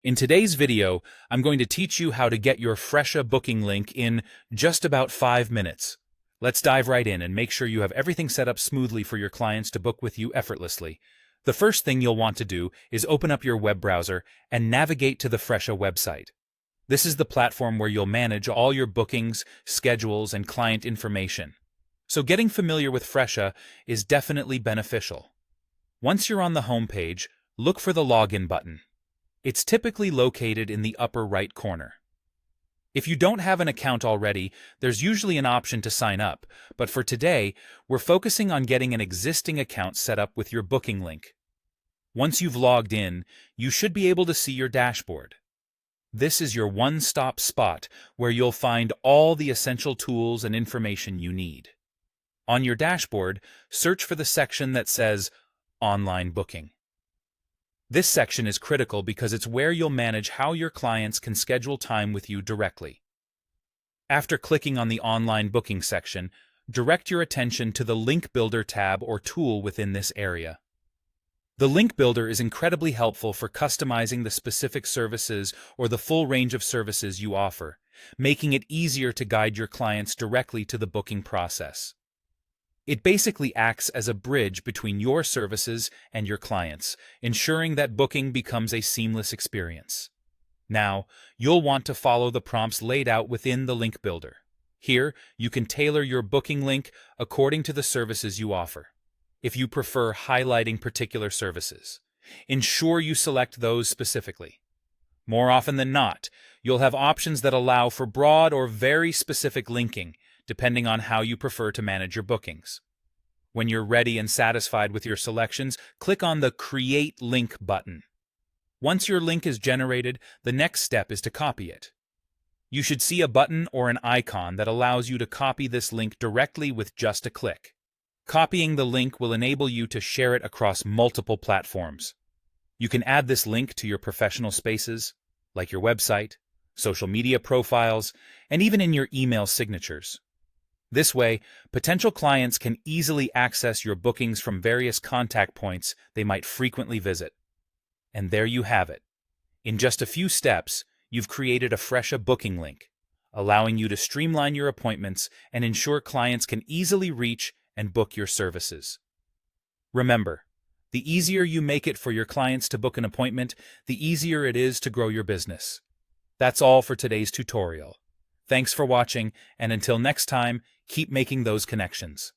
In today's video, I'm going to teach you how to get your Fresha booking link in just about 5 minutes. Let's dive right in and make sure you have everything set up smoothly for your clients to book with you effortlessly. The first thing you'll want to do is open up your web browser and navigate to the Fresha website. This is the platform where you'll manage all your bookings, schedules, and client information. So getting familiar with Fresha is definitely beneficial. Once you're on the home page, look for the login button. It's typically located in the upper right corner. If you don't have an account already, there's usually an option to sign up, but for today, we're focusing on getting an existing account set up with your booking link. Once you've logged in, you should be able to see your dashboard. This is your one-stop spot where you'll find all the essential tools and information you need. On your dashboard, search for the section that says Online Booking. This section is critical because it's where you'll manage how your clients can schedule time with you directly. After clicking on the Online Booking section, direct your attention to the Link Builder tab or tool within this area. The Link Builder is incredibly helpful for customizing the specific services or the full range of services you offer, making it easier to guide your clients directly to the booking process. It basically acts as a bridge between your services and your clients, ensuring that booking becomes a seamless experience. Now, you'll want to follow the prompts laid out within the Link Builder. Here, you can tailor your booking link according to the services you offer. If you prefer highlighting particular services, ensure you select those specifically. More often than not, you'll have options that allow for broad or very specific linking, depending on how you prefer to manage your bookings. When you're ready and satisfied with your selections, click on the Create Link button. Once your link is generated, the next step is to copy it. You should see a button or an icon that allows you to copy this link directly with just a click. Copying the link will enable you to share it across multiple platforms. You can add this link to your professional spaces, like your website, social media profiles, and even in your email signatures. This way, potential clients can easily access your bookings from various contact points they might frequently visit. And there you have it. In just a few steps, you've created a Fresha booking link, allowing you to streamline your appointments and ensure clients can easily reach and book your services. Remember, the easier you make it for your clients to book an appointment, the easier it is to grow your business. That's all for today's tutorial. Thanks for watching, and until next time, keep making those connections.